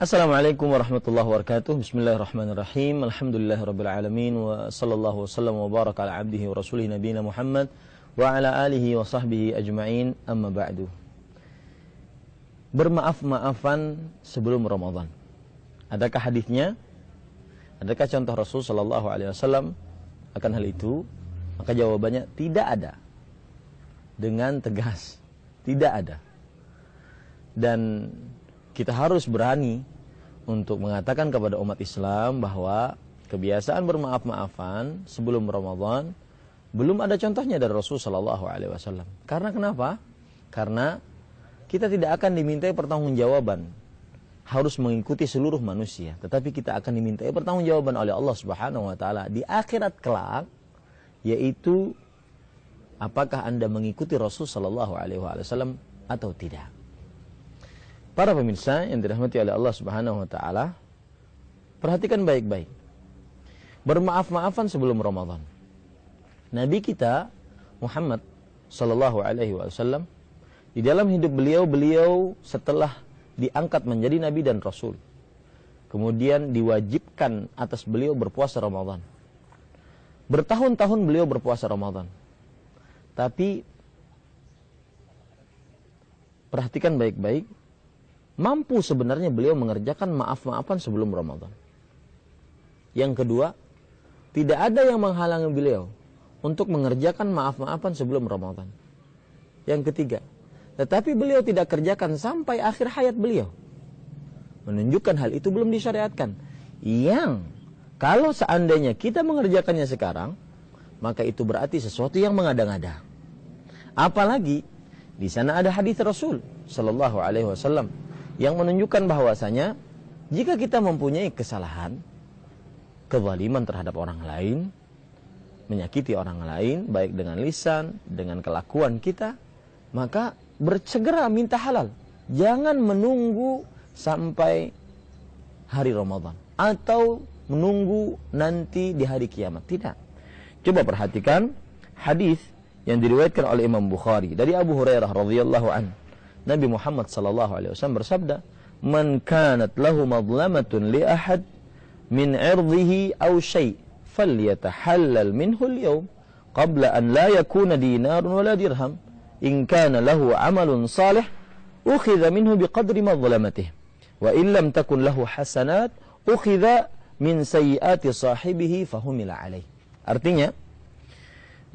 Assalamualaikum warahmatullahi wabarakatuh. Bismillahirrahmanirrahim. Alhamdulillahirrabbilalamin. Wa sallallahu wasallam wa baraka ala abdihi wa rasulih nabiyina Muhammad wa ala alihi wa sahbihi ajma'in. Amma ba'du. Bermaaf-maafan sebelum Ramadan. Adakah hadisnya? Adakah contoh Rasul sallallahu alaihi wasallam akan hal itu? Maka jawabannya tidak ada. Dengan tegas, tidak ada. Dan kita harus berani untuk mengatakan kepada umat Islam bahwa kebiasaan bermaaf-maafan sebelum Ramadan belum ada contohnya dari Rasul sallallahu alaihi wasallam. Karena kenapa? Karena kita tidak akan dimintai pertanggungjawaban harus mengikuti seluruh manusia, tetapi kita akan dimintai pertanggungjawaban oleh Allah Subhanahu wa taala di akhirat kelak, yaitu apakah Anda mengikuti Rasul sallallahu alaihi wasallam atau tidak. Para pemirsa yang dirahmati oleh Allah Subhanahu wa taala, perhatikan baik-baik. Bermaaf-maafan sebelum Ramadan. Nabi kita Muhammad sallallahu alaihi wasallam di dalam hidup beliau setelah diangkat menjadi nabi dan rasul, kemudian diwajibkan atas beliau berpuasa Ramadan. Bertahun-tahun beliau berpuasa Ramadan. Tapi perhatikan baik-baik, mampu sebenarnya beliau mengerjakan maaf-maafan sebelum Ramadan. Yang kedua, tidak ada yang menghalangi beliau untuk mengerjakan maaf-maafan sebelum Ramadan. Yang ketiga, tetapi beliau tidak kerjakan sampai akhir hayat beliau. Menunjukkan hal itu belum disyariatkan. Yang kalau seandainya kita mengerjakannya sekarang, maka itu berarti sesuatu yang mengada-ngada. Apalagi di sana ada hadis Rasul sallallahu alaihi wasallam yang menunjukkan bahwasanya jika kita mempunyai kesalahan, kezaliman terhadap orang lain, menyakiti orang lain, baik dengan lisan, dengan kelakuan kita, maka bersegera minta halal. Jangan menunggu sampai hari Ramadan atau menunggu nanti di hari kiamat. Tidak. Coba perhatikan hadis yang diriwayatkan oleh Imam Bukhari dari Abu Hurairah radhiyallahu anhu. Nabi Muhammad sallallahu alaihi wasallam bersabda, "Man kanat lahu madlamatun li ahad min 'irdihi aw syai' falyatahallal minhu al-yawm qabla an la yakuna dinarun wala dirham. In kana lahu 'amalun salih ukhidha minhu biqadri madlamatihi wa in lam takun lahu hasanat ukhidha min sayyiati sahibihi fahumila 'alayh." Artinya,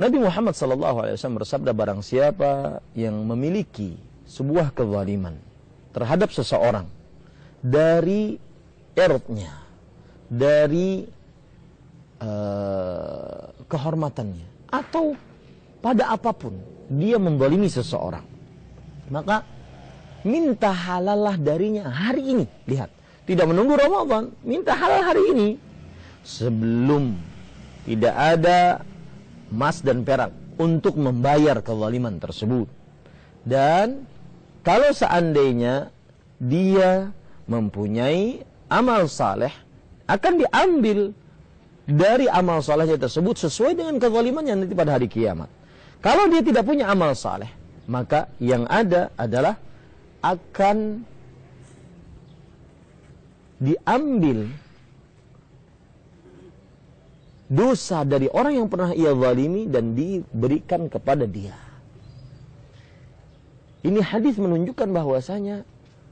Nabi Muhammad sallallahu alaihi wasallam bersabda, barang siapa yang memiliki sebuah kezaliman terhadap seseorang dari irdnya, dari kehormatannya, atau pada apapun dia menzalimi seseorang, maka minta halallah darinya hari ini. Lihat, tidak menunggu Ramadan, minta halal hari ini sebelum tidak ada emas dan perak untuk membayar kezaliman tersebut. Dan kalau seandainya dia mempunyai amal saleh, akan diambil dari amal salehnya tersebut sesuai dengan kezalimannya nanti pada hari kiamat. Kalau dia tidak punya amal saleh, maka yang ada adalah akan diambil dosa dari orang yang pernah ia zalimi dan diberikan kepada dia. Ini hadis menunjukkan bahwasanya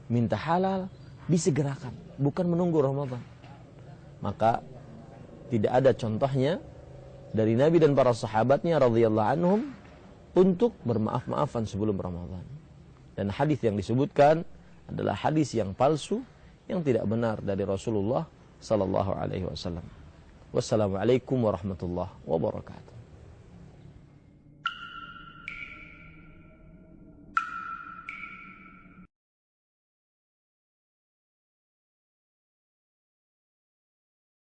minta halal disegerakan, bukan menunggu Ramadan. Maka tidak ada contohnya dari Nabi dan para sahabatnya radhiyallahu anhum untuk bermaaf-maafan sebelum Ramadan. Dan hadis yang disebutkan adalah hadis yang palsu, yang tidak benar dari Rasulullah sallallahu alaihi wasallam. Wassalamualaikum warahmatullahi wabarakatuh.